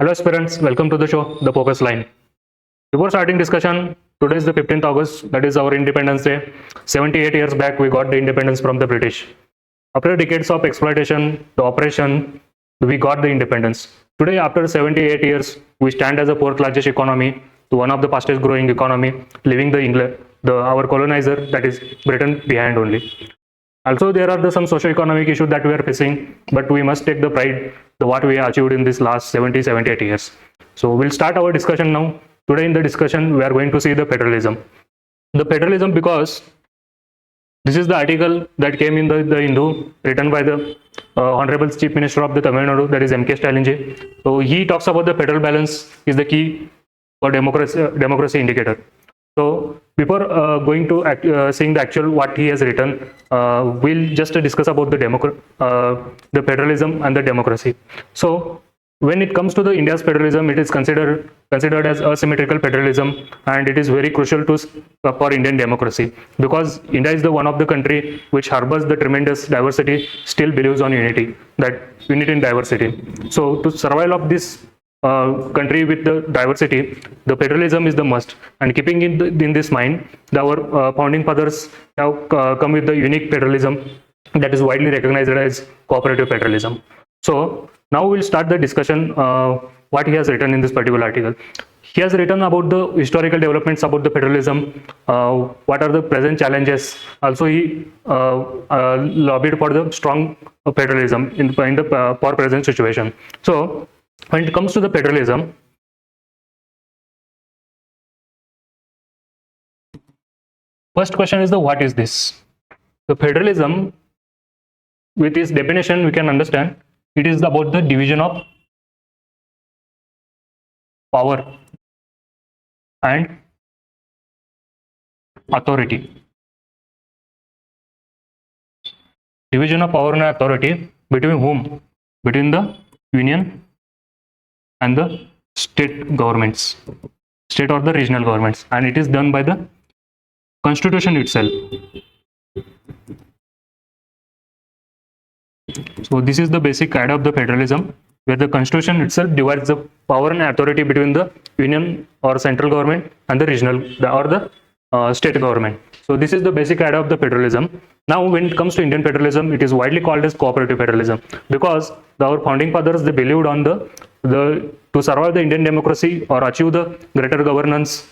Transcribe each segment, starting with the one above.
Hello aspirants, welcome to the show, The Focus Line. Before starting discussion, today is the 15th August, that is our Independence Day. 78 years back, we got the independence from the British. After decades of exploitation, the oppression, we got the independence. Today, after 78 years, we stand as a fourth largest economy, one of the fastest growing economy, leaving our colonizer, that is Britain, behind only. Also, there are some socio-economic issues that we are facing, but we must take the pride the what we have achieved in this last 78 years. So we'll start our discussion now. Today in the discussion, we are going to see the federalism. The federalism, because this is the article that came in the Hindu, written by the Honorable Chief Minister of the Tamil Nadu, that is M.K. Stalin. So he talks about the federal balance is the key for democracy indicator. So before going to seeing the actual what he has written, we'll just discuss about the federalism and the democracy. So when it comes to the India's federalism, it is considered as asymmetrical federalism, and it is very crucial to for Indian democracy, because India is the one of the country which harbors the tremendous diversity, still believes on unity, that unity in diversity. So to survival of this country with the diversity, the federalism is the must. And keeping in this mind, our founding fathers have come with the unique federalism that is widely recognized as cooperative federalism. So now we'll start the discussion what he has written in this particular article. He has written about the historical developments about the federalism, what are the present challenges. Also, he lobbied for the strong federalism in the for present situation. So when it comes to the federalism, first question is the what is this? The federalism, with its definition, we can understand it is about the division of power and authority. Division of power and authority between whom? Between the union and the state governments, state or the regional governments, and it is done by the constitution itself. So this is the basic idea of the federalism, where the constitution itself divides the power and authority between the union or central government and the regional or the state government. So this is the basic idea of the federalism. Now when it comes to Indian federalism, it is widely called as cooperative federalism, because our founding fathers, they believed on the to survive the Indian democracy or achieve the greater governance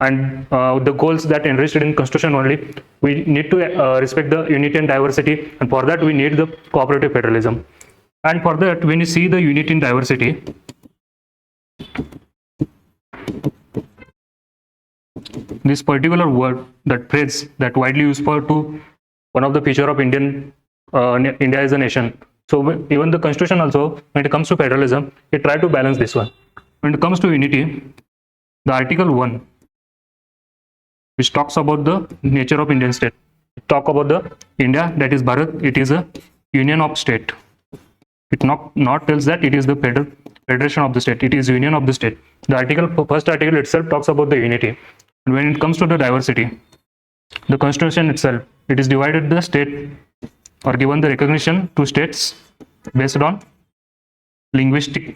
and the goals that enriched in constitution only, we need to respect the unity and diversity, and for that we need the cooperative federalism. And for that, when you see the unity in diversity, this particular word, that phrase, that widely used for to one of the feature of India as a nation. So even the constitution also, when it comes to federalism, it try to balance this one. When it comes to unity, the article 1, which talks about the nature of Indian state, talk about the India, that is Bharat, it is a union of state. It not tells that it is the federation of the state, it is union of the state. The first article itself talks about the unity. And when it comes to the diversity, the constitution itself, it is divided the state or given the recognition to states based on linguistic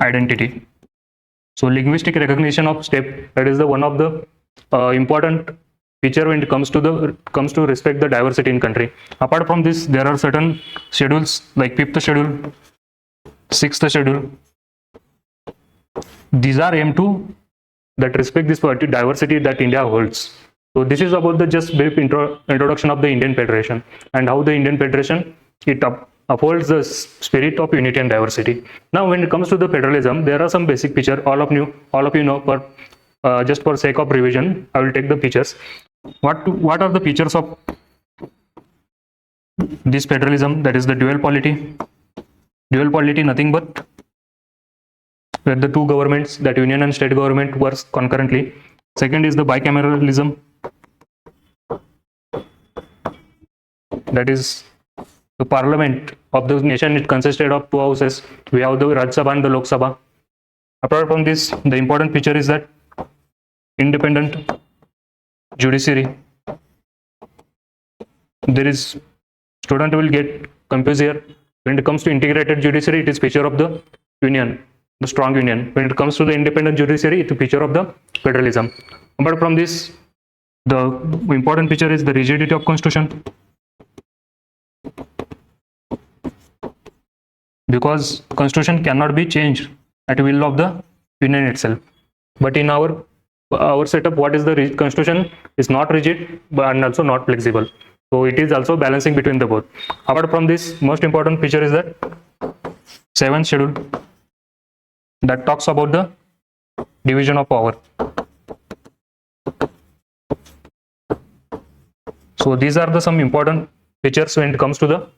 identity. So linguistic recognition of state, that is the one of the important feature when it comes to respect the diversity in country. Apart from this, there are certain schedules like 5th schedule, 6th schedule. These are aimed to that respect this diversity that India holds. So this is about the just brief introduction of the Indian Federation and how the Indian Federation it upholds the spirit of unity and diversity. Now, when it comes to the federalism, there are some basic features. All of you know. For just for sake of revision, I will take the features. What are the features of this federalism? That is the dual polity. Dual polity, nothing but where the two governments, that union and state government, works concurrently. Second is the bicameralism. That is the parliament of the nation. It consisted of two houses. We have the Rajya Sabha and the Lok Sabha. Apart from this, the important feature is that independent judiciary. There is, student will get confused here. When it comes to integrated judiciary, it is feature of the union, the strong union. When it comes to the independent judiciary, it is feature of the federalism. Apart from this, the important feature is the rigidity of constitution, because constitution cannot be changed at will of the union itself. But in our setup, what is the constitution is not rigid and also not flexible. So it is also balancing between the both. Apart from this, most important feature is that 7th schedule that talks about the division of power. So these are the some important features when it comes to the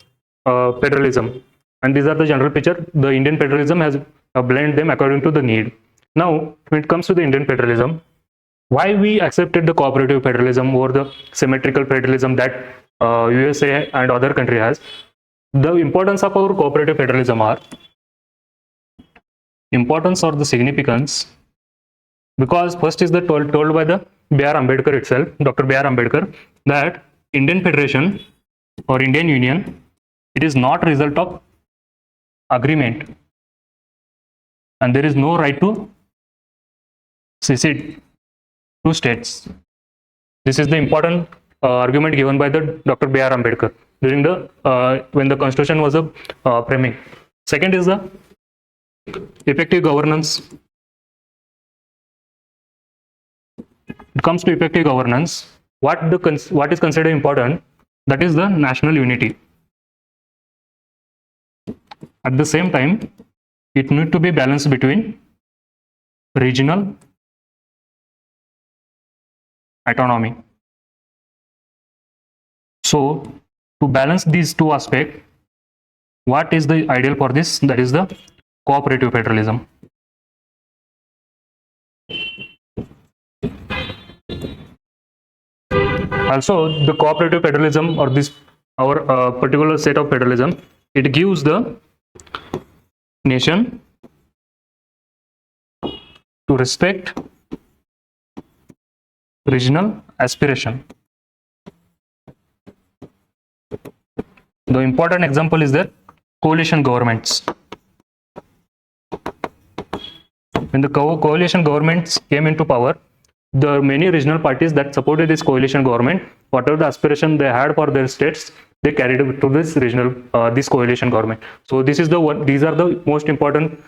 federalism, and these are the general feature. The Indian federalism has blended them according to the need. Now, when it comes to the Indian federalism, why we accepted the cooperative federalism over the symmetrical federalism that USA and other country has? The importance of our cooperative federalism are importance or the significance, because first is the told by the B.R. Ambedkar itself, Dr. B.R. Ambedkar, that Indian Federation or Indian Union, it is not result of agreement, and there is no right to secede to states. This is the important argument given by the Dr. B.R. Ambedkar during the when the constitution was framing. Second is the effective governance. It comes to effective governance. What is considered important? That is the national unity. At the same time, it needs to be balanced between regional autonomy. So, to balance these two aspects, what is the ideal for this? That is the cooperative federalism. Also, the cooperative federalism, or this our particular set of federalism, it gives the nation to respect regional aspiration. The important example is the coalition governments. When the coalition governments came into power, the many regional parties that supported this coalition government, whatever the aspiration they had for their states, they carried it to this regional, this coalition government. So this is the one. These are the most important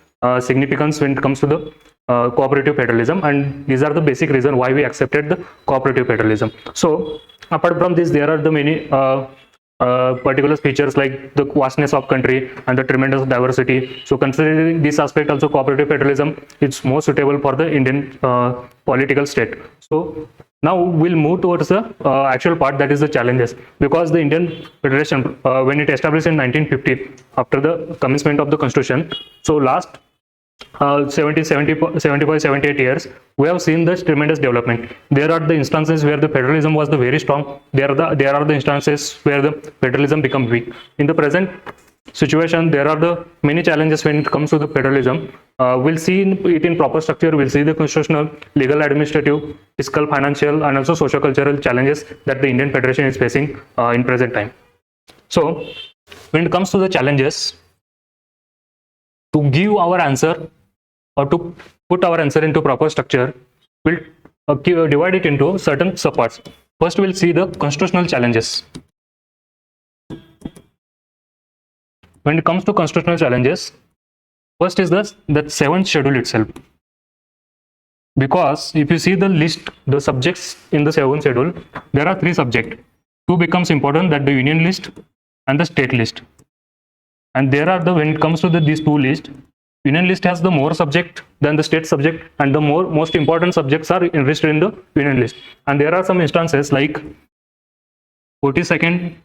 significance when it comes to the cooperative federalism, and these are the basic reason why we accepted the cooperative federalism. So apart from this, there are the many particular features like the vastness of country and the tremendous diversity. So considering this aspect, also cooperative federalism is more suitable for the Indian political state. So now we'll move towards the actual part, that is the challenges, because the Indian Federation, when it established in 1950 after the commencement of the constitution, so last 75, 78 years, we have seen this tremendous development. There are the instances where the federalism was the very strong. There are the instances where the federalism become weak. In the present situation, there are the many challenges when it comes to the federalism. We'll see it in proper structure. We'll see the constitutional, legal, administrative, fiscal, financial, and also socio-cultural challenges that the Indian Federation is facing in present time. So when it comes to the challenges, to give our answer or to put our answer into proper structure, we'll divide it into certain subparts. First, we'll see the constitutional challenges. When it comes to constitutional challenges, first is that 7th schedule itself. Because if you see the list, the subjects in the 7th schedule, there are 3 subjects. 2 becomes important, that the union list and the state list. And there are when it comes to these 2 lists, union list has the more subject than the state subject, and the most important subjects are enriched in the union list. And there are some instances like 42nd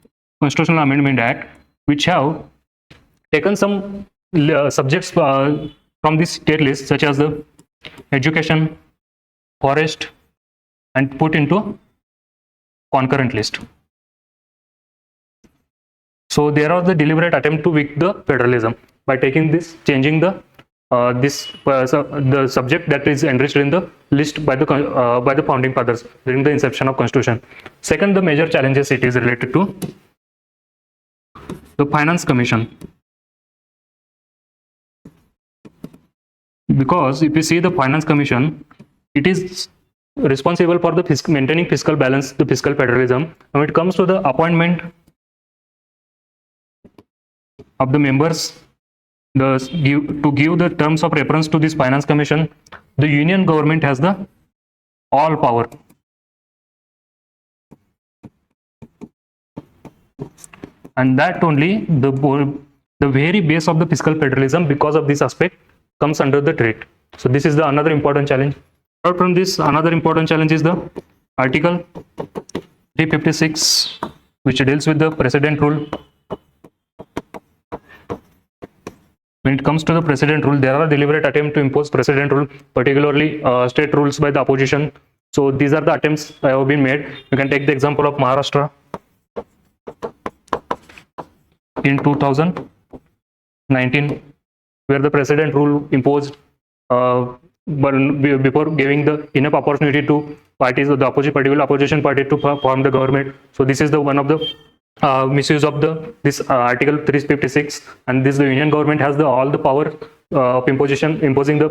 Constitutional Amendment Act, which have taken some subjects from this state list, such as the education, forest, and put into concurrent list. So there are the deliberate attempt to weaken the federalism by taking this, changing the the subject that is enriched in the list by the founding fathers during the inception of constitution. Second, the major challenges it is related to the finance commission. because if you see the finance commission, it is responsible for the maintaining fiscal balance, the fiscal federalism. When it comes to the appointment of the members, to give the terms of reference to this finance commission, the union government has the all power. And that only the very base of the fiscal federalism, because of this aspect, comes under the trait. So this is the another important challenge. Apart from this, another important challenge is the Article 356, which deals with the precedent rule. When it comes to the precedent rule, there are deliberate attempts to impose precedent rule, particularly state rules by the opposition. So these are the attempts that have been made. You can take the example of Maharashtra in 2019, where the precedent rule imposed but before giving the enough opportunity to parties, the opposition party to form the government. So this is the one of the misuse of this Article 356, and this the union government has all the power of imposing the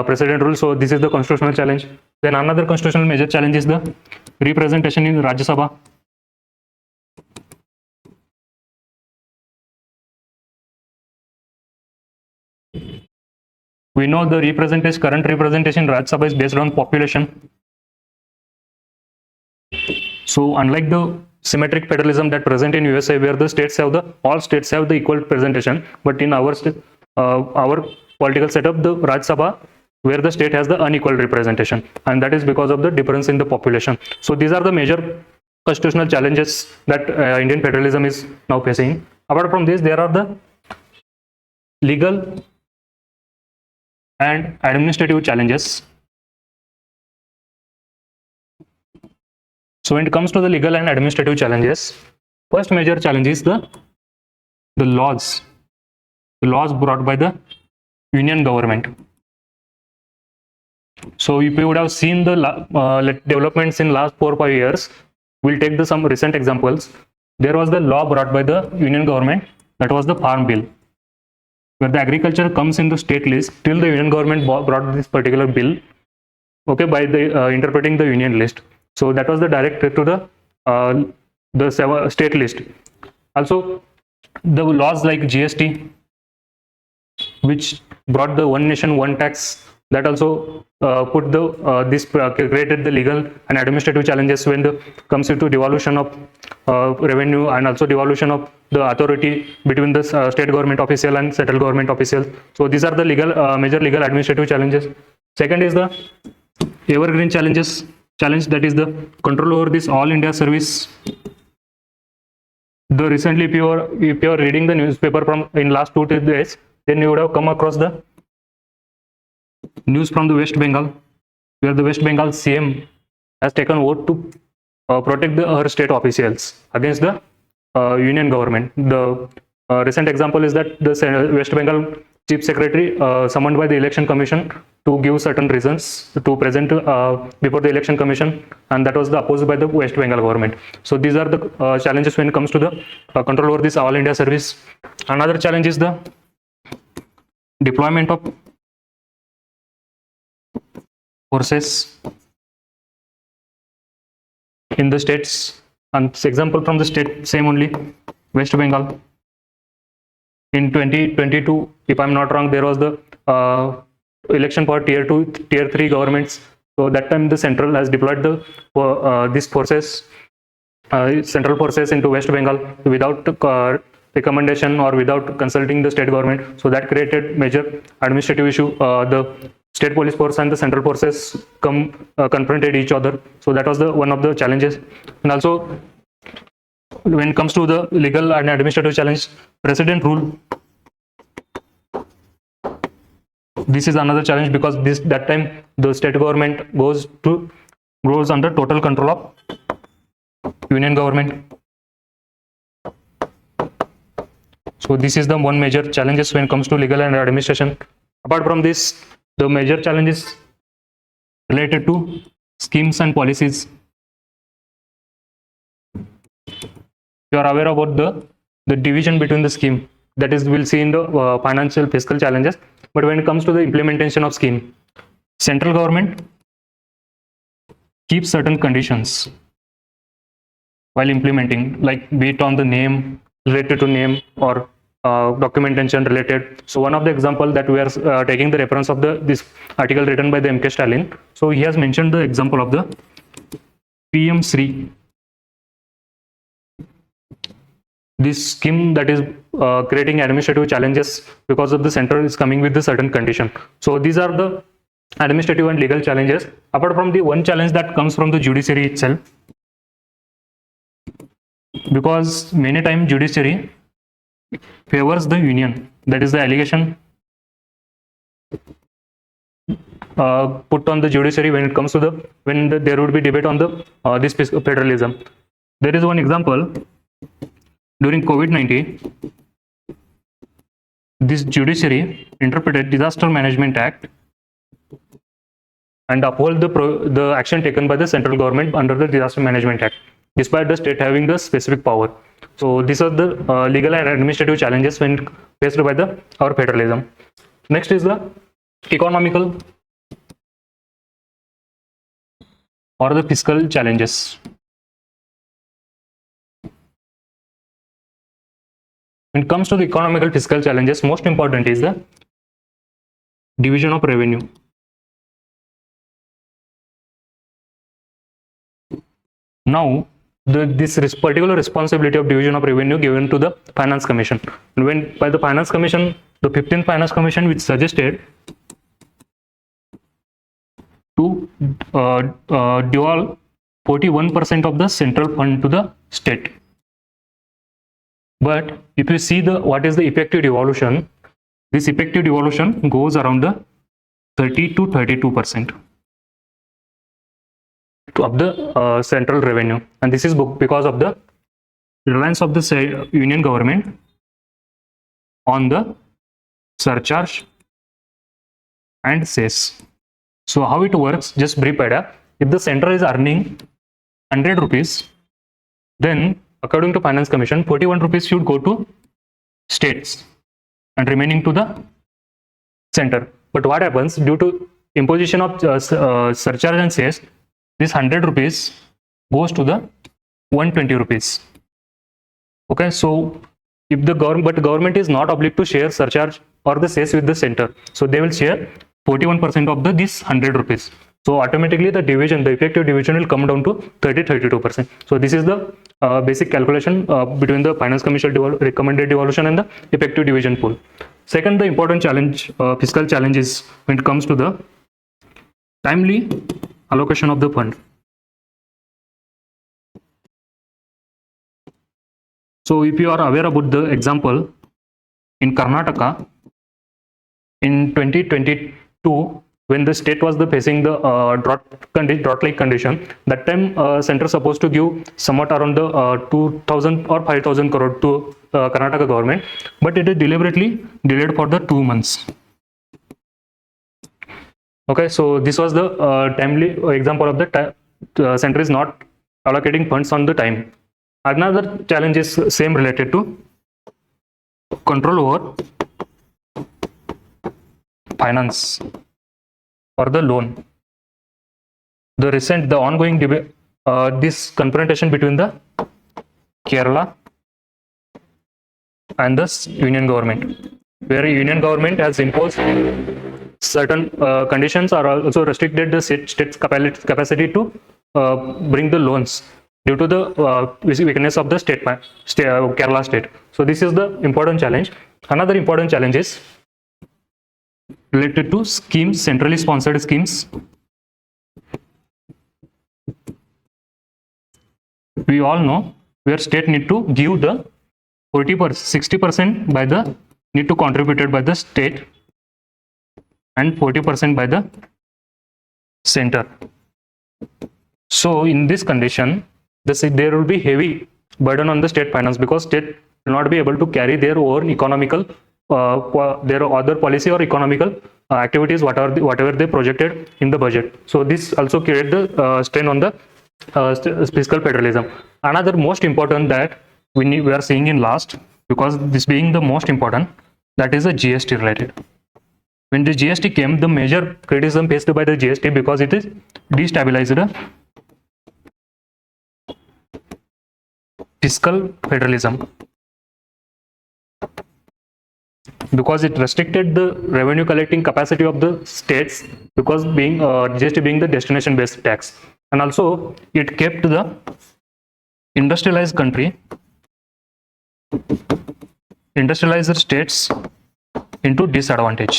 precedent rule. So this is the constitutional challenge. Then another constitutional major challenge is the representation in Rajya Sabha. We know the current representation in Rajya Sabha is based on population. So unlike the symmetric federalism that present in USA, where the states have all states have the equal representation, but in our political setup, the Rajya Sabha, where the state has the unequal representation, and that is because of the difference in the population. So these are the major constitutional challenges that Indian federalism is now facing. Apart from this, there are the legal and administrative challenges. So when it comes to the legal and administrative challenges, first major challenge is the laws brought by the union government. So if you would have seen the developments in last 4 or 5 years, we'll take some recent examples. There was the law brought by the union government, that was the Farm Bill, where the agriculture comes in the state list till the union government brought this particular bill, okay, by the interpreting the union list. So that was the direct threat to the state list. Also, the laws like GST, which brought the one nation one tax, that also created the legal and administrative challenges when it comes into devolution of revenue, and also devolution of the authority between the state government official and central government official. So these are the major legal administrative challenges. Second is the evergreen challenge, that is the control over this all India service. Recently, if you are reading the newspaper from in last 2 days, then you would have come across the news from the West Bengal, where the West Bengal CM has taken oath to protect her state officials against the union government. The recent example is that the West Bengal Chief Secretary summoned by the Election Commission to give certain reasons to present before the Election Commission, and that was opposed by the West Bengal government. So these are the challenges when it comes to the control over this all India service. Another challenge is the deployment of forces in the states, and example from the state same only, West Bengal. In 2022, if I'm not wrong, there was the election for tier 2, tier 3 governments. So that time the central has deployed these forces, central forces into West Bengal without recommendation or without consulting the state government. So that created major administrative issue. The state police force and the central forces confronted each other. So that was one of the challenges. And also, when it comes to the legal and administrative challenge, precedent rule, this is another challenge, because that time the state government goes under total control of union government. So this is the one major challenges when it comes to legal and administration. Apart from this, the major challenges related to schemes and policies. You are aware about the division between the scheme. that is we'll see in the financial fiscal challenges. But when it comes to the implementation of scheme, central government keeps certain conditions while implementing, like be it on the name, related to name, or documentation related. So one of the example that we are taking the reference of this article written by the M.K. Stalin. So he has mentioned the example of the PM Sri, this scheme that is creating administrative challenges because of the center is coming with the certain condition. So these are the administrative and legal challenges. Apart from the one challenge that comes from the judiciary itself, because many times judiciary favors the union. That is the allegation put on the judiciary when it comes to there would be debate on the this federalism. There is one example during COVID-19. This judiciary interpreted Disaster Management Act and uphold the action taken by the central government under the Disaster Management Act, despite the state having the specific power. So these are the legal and administrative challenges when faced by our federalism. Next is the economical or the fiscal challenges. When it comes to the economical fiscal challenges, most important is the division of revenue. Now, this particular responsibility of division of revenue given to the Finance Commission. And when by the Finance Commission, the 15th Finance Commission, which suggested to devolve 41% of the central fund to the state. But if you see what is the effective devolution, this effective devolution goes around the 30 to 32% of the central revenue, and this is because of the reliance of the union government on the surcharge and cess. So how it works, just brief idea. If the center is earning 100 rupees, then according to Finance Commission, 41 rupees should go to states and remaining to the center. But what happens, due to imposition of surcharge and cess, this 100 rupees goes to the 120 rupees. Okay, so if the government is not obliged to share surcharge or the cess with the center, so they will share 41% of this 100 rupees. So automatically the effective division will come down to 30-32%. So this is the basic calculation between the Finance Commission recommended devolution and the effective division pool. Second, the important challenge, fiscal challenge, is when it comes to the timely allocation of the fund. So if you are aware about the example in Karnataka in 2022, when the state was facing the drought-like condition, that time center supposed to give somewhat around the 2,000 or 5,000 crore to Karnataka government, but it is deliberately delayed for the 2 months. Okay, so this was the timely example of the center is not allocating funds on the time. Another challenge is same related to control over finance or the loan. The ongoing debate, this confrontation between the Kerala and the union government, where union government has imposed certain conditions are also restricted the state's capacity to bring the loans due to the weakness of the Kerala state. So this is the important challenge. Another important challenge is related to schemes, centrally sponsored schemes. We all know where state need to give the 60% by the need to contributed by the state and 40% by the center. So in this condition, there will be heavy burden on the state finance, because state will not be able to carry their own economical their other policy or economical activities whatever they projected in the budget. So this also create the strain on the fiscal federalism. Another most important that we are seeing in last, because this being the most important, that is the GST related. When the GST came, the major criticism faced by the GST because it is destabilized fiscal federalism, because it restricted the revenue collecting capacity of the states, because being GST being the destination based tax, and also it kept the industrialized states into disadvantage.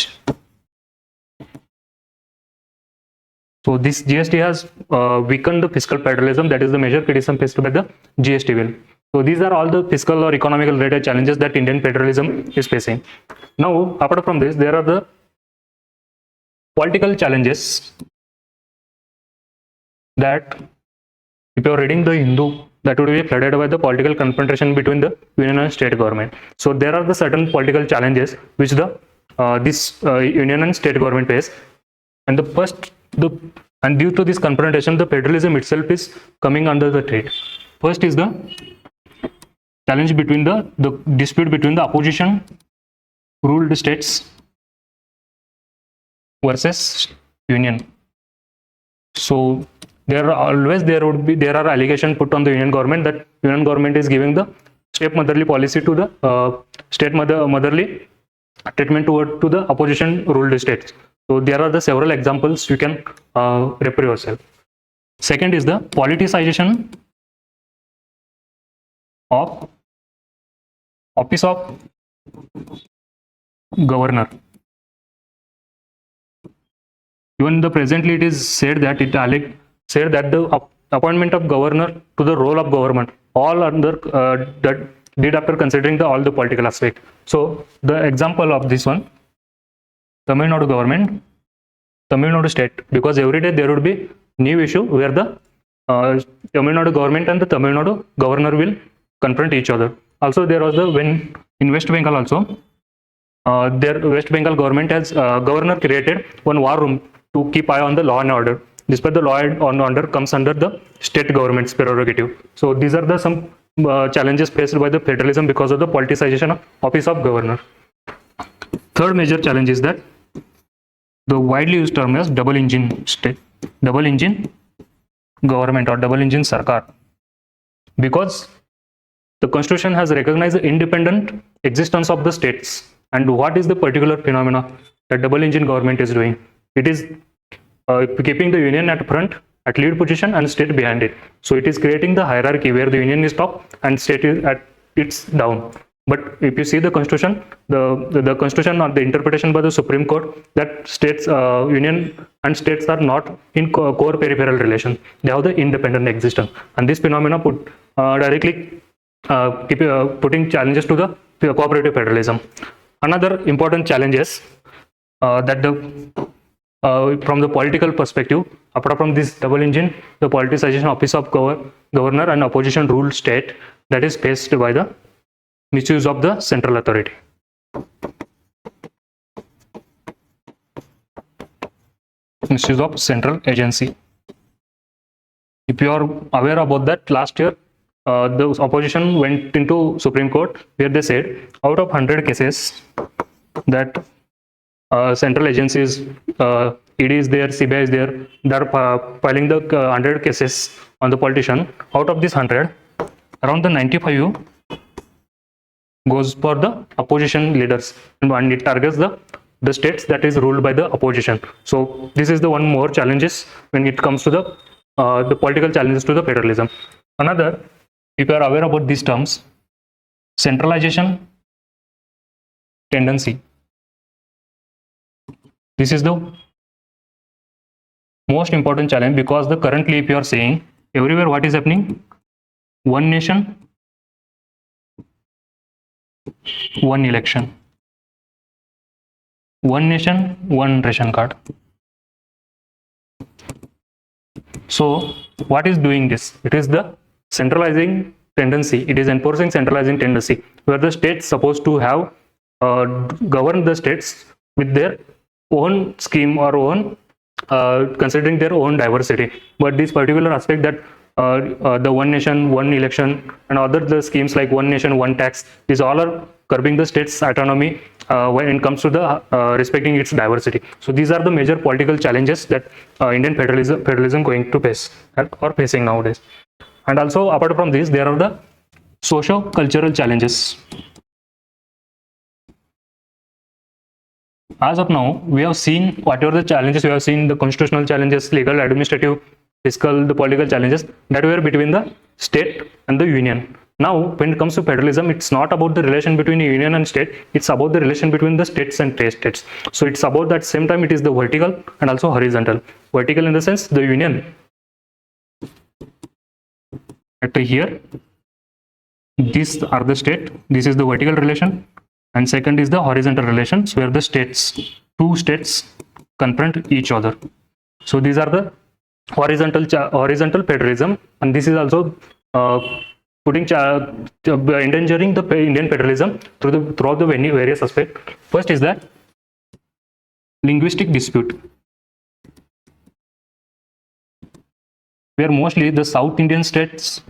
So this GST has weakened the fiscal federalism. That is the major criticism faced by the GST bill. So these are all the fiscal or economical related challenges that Indian federalism is facing. Now, apart from this, there are the political challenges that, if you are reading the Hindu, that would be flooded by the political confrontation between the union and state government. So there are the certain political challenges which the union and state government face, and and due to this confrontation, the federalism itself is coming under the threat. First is the challenge between the dispute between the opposition ruled states versus union. So there are allegations put on the union government that union government is giving the state motherly policy to the state motherly treatment to the opposition ruled states. So there are the several examples you can refer yourself. Second is the politicization of office of governor. Even presently it is said that the appointment of governor to the role of government all under that did after considering all the political aspect. So the example of this one, Tamil Nadu government, Tamil Nadu state, because every day there would be new issue where the Tamil Nadu government and the Tamil Nadu governor will confront each other. Also there was when in West Bengal also, their West Bengal government has governor created one war room to keep eye on the law and order. Despite the law and order comes under the state government's prerogative. So these are some challenges faced by the federalism because of the politicization of office of governor. Third major challenge is that the widely used term as double engine government or double engine sarkar, because the constitution has recognized the independent existence of the states. And what is the particular phenomena that double engine government is doing? It is keeping the union at front, at lead position, and state behind it. So it is creating the hierarchy where the union is top and state is at its down. But if you see the constitution, the constitution or the interpretation by the Supreme Court, that states, union and states are not in core peripheral relation. They have the independent existence, and this phenomena directly putting challenges to the cooperative federalism. Another important challenge is that from the political perspective, apart from this double engine, the politicization office of governor and opposition ruled state, that is faced by the misuse of the central authority. Misuse of central agency. If you are aware about that, last year the opposition went into Supreme Court where they said out of 100 cases that central agencies, ED is there, CBI is there, they are filing the 100 cases on the politician. Out of this 100, around the 95 goes for the opposition leaders, and it targets the states that is ruled by the opposition. So this is the one more challenges when it comes to the political challenges to the federalism. Another, if you are aware about these terms, centralization tendency. This is the most important challenge, because currently if you are saying everywhere what is happening, one nation, one election, one nation, one ration card. So what is doing this? It is the centralizing tendency. It is enforcing centralizing tendency, where the states supposed to have govern the states with their own scheme or own considering their own diversity. But this particular aspect that the one nation, one election, and other the schemes like one nation, one tax. These all are curbing the state's autonomy when it comes to the respecting its diversity. So these are the major political challenges that Indian federalism going to face or facing nowadays. And also apart from this, there are the socio-cultural challenges. As of now, we have seen whatever the challenges we have seen, the constitutional challenges, legal, administrative, fiscal, the political challenges that were between the state and the union. Now, when it comes to federalism, it's not about the relation between union and state, it's about the relation between the states and states. So it's about that same time it is the vertical and also horizontal. Vertical in the sense the union. At here, these are the state, this is the vertical relation, and second is the horizontal relations where the two states confront each other. So these are the horizontal federalism, and this is also endangering the Indian federalism throughout the various aspects. First is that linguistic dispute, where mostly the South Indian states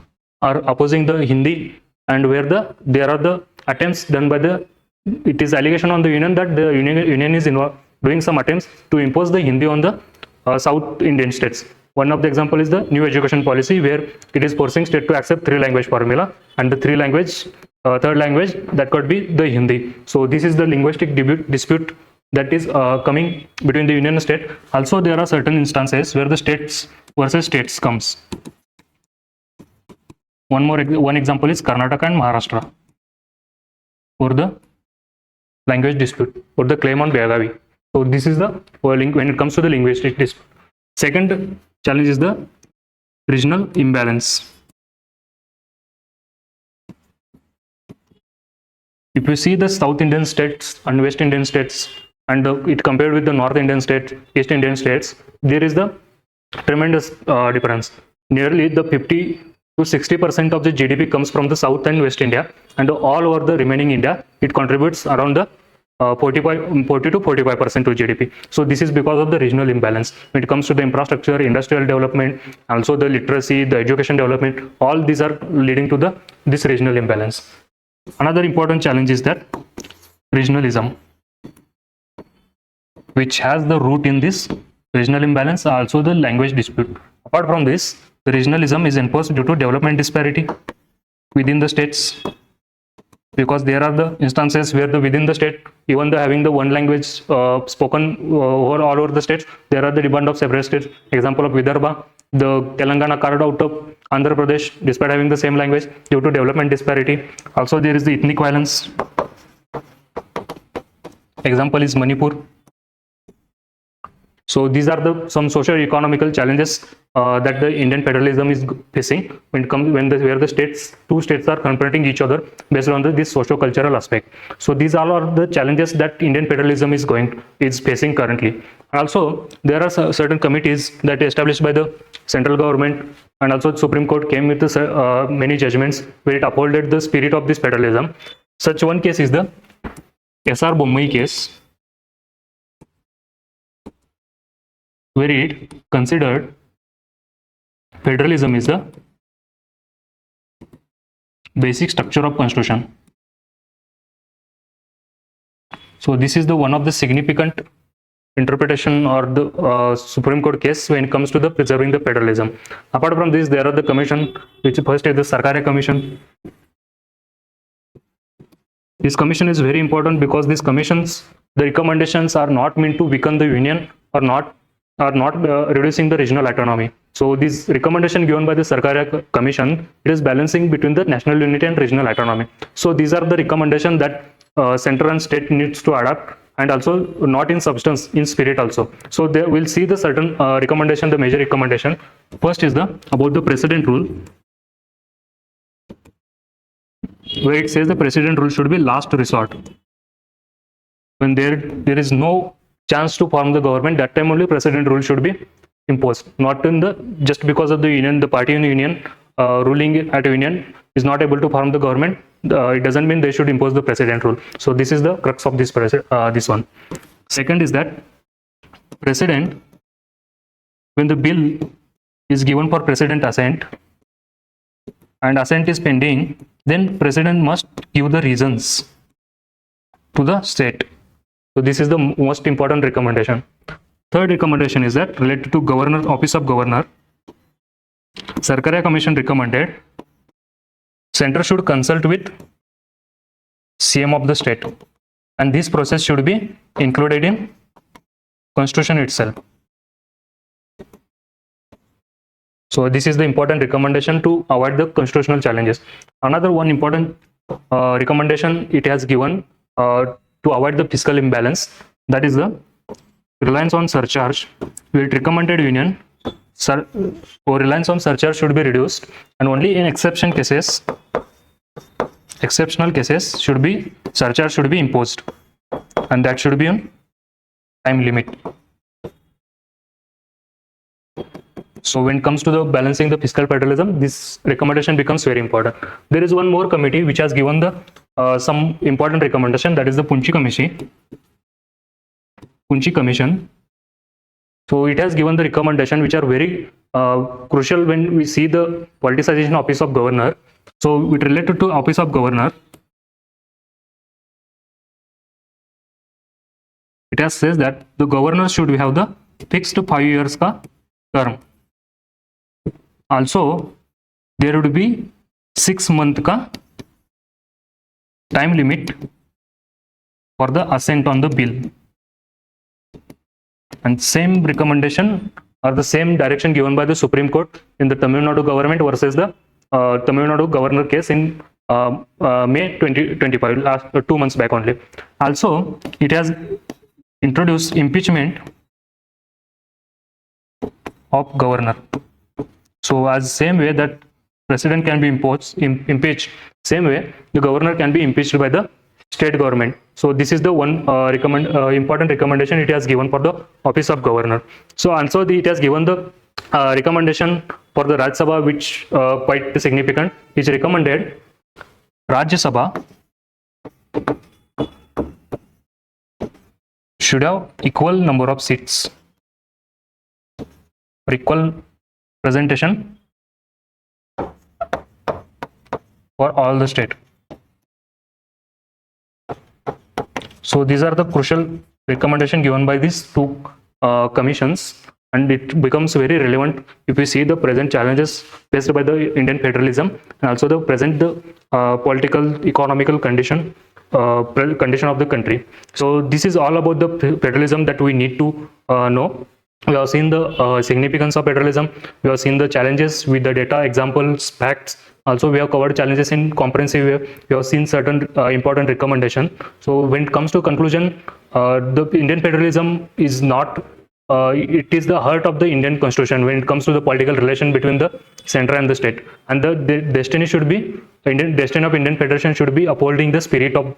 are opposing the Hindi, and where there are the attempts done by it is allegation on the union that the union is doing some attempts to impose the Hindi on the South Indian states. One of the example is the new education policy, where it is forcing state to accept 3-language formula, and the third language that could be the Hindi. So this is the linguistic dispute that is coming between the union and state. Also, there are certain instances where the states versus states comes. One example is Karnataka and Maharashtra for the language dispute or the claim on Belagavi. So this is the when it comes to the linguistic dispute. Second challenge is the regional imbalance. If you see the South Indian states and West Indian states, and it compared with the North Indian states, East Indian states, there is the tremendous difference. Nearly the 50 to 60% of the GDP comes from the South and West India, and all over the remaining India, it contributes around the 40 to 45% to GDP. So this is because of the regional imbalance. When it comes to the infrastructure, industrial development, also the literacy, the education development, all these are leading to this regional imbalance. Another important challenge is that regionalism, which has the root in this regional imbalance, also the language dispute. Apart from this, the regionalism is enforced due to development disparity within the states, because there are the instances where within the state, even though having the one language spoken all over the states, there are the demand of separate states. Example of Vidarbha, the Telangana carved out of Andhra Pradesh despite having the same language due to development disparity. Also, there is the ethnic violence. Example is Manipur. So these are some socio-economical challenges that the Indian federalism is facing when where the two states are confronting each other based on this socio-cultural aspect. So these all are the challenges that Indian federalism is facing currently. Also, there are certain committees that are established by the central government, and also the Supreme Court came with many judgments where it upholded the spirit of this federalism. Such one case is the S.R. Bommai case, where it considered federalism is the basic structure of constitution. So this is one of the significant interpretation or the Supreme Court case when it comes to the preserving the federalism. Apart from this, there are the commission, which first is the Sarkaria Commission. This commission is very important because these commissions, the recommendations are not meant to weaken the union or not reducing the regional autonomy. So this recommendation given by the Sarkaria Commission, it is balancing between the national unity and regional autonomy. So these are the recommendations that center and state needs to adapt, and also not in substance, in spirit also. So there we'll see the certain recommendation, the major recommendation. First is about the precedent rule, where it says the precedent rule should be last resort. When there is no chance to form the government, that time only precedent rule should be imposed. Not in just because of the union, the party in the union ruling at a union is not able to form the government, it doesn't mean they should impose the precedent rule. So this is the crux of this one. Second is that precedent, when the bill is given for precedent assent, and assent is pending, then president must give the reasons to the state. So this is the most important recommendation. Third recommendation is that related to governor, office of governor. Sarkaria Commission recommended center should consult with CM of the state, and this process should be included in constitution itself. So this is the important recommendation to avoid the constitutional challenges. Another one important recommendation it has given to avoid the fiscal imbalance, that is the reliance on surcharge. It recommended union reliance on surcharge should be reduced, and only in exceptional cases surcharge should be imposed, and that should be on time limit. So when it comes to the balancing the fiscal federalism, this recommendation becomes very important. There is one more committee which has given the some important recommendation, that is the Punchi Commission. So it has given the recommendation which are very crucial when we see the politicization office of governor. So with related to office of governor, it has says that the governor should have the fixed 5 years ka term. Also, there would be 6 month ka time limit for the assent on the bill. And same recommendation or the same direction given by the Supreme Court in the Tamil Nadu government versus the Tamil Nadu governor case in May 2025, last 2 months back only. Also, it has introduced impeachment of governor. So as same way that president can be impeached, same way the governor can be impeached by the state government. So this is the one important recommendation it has given for the office of governor. So also it has given the recommendation for the Rajya Sabha, which quite significant. It recommended Rajya Sabha should have equal number of seats or equal presentation for all the state. So these are the crucial recommendation given by these two commissions, and it becomes very relevant if we see the present challenges faced by the Indian federalism and also the present political economical condition of the country. So this is all about the federalism that we need to know. We have seen the significance of federalism. We have seen the challenges with the data, examples, facts. Also, we have covered challenges in comprehensive way. We have seen certain important recommendation. So when it comes to conclusion, the Indian federalism is not, it is the heart of the Indian constitution when it comes to the political relation between the center and the state. And the destiny should be, the destiny of Indian federation should be upholding the spirit of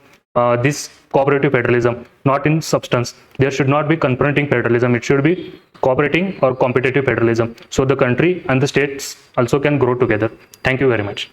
this cooperative federalism, not in substance. There should not be confronting federalism. It should be cooperating or competitive federalism. So the country and the states also can grow together. Thank you very much.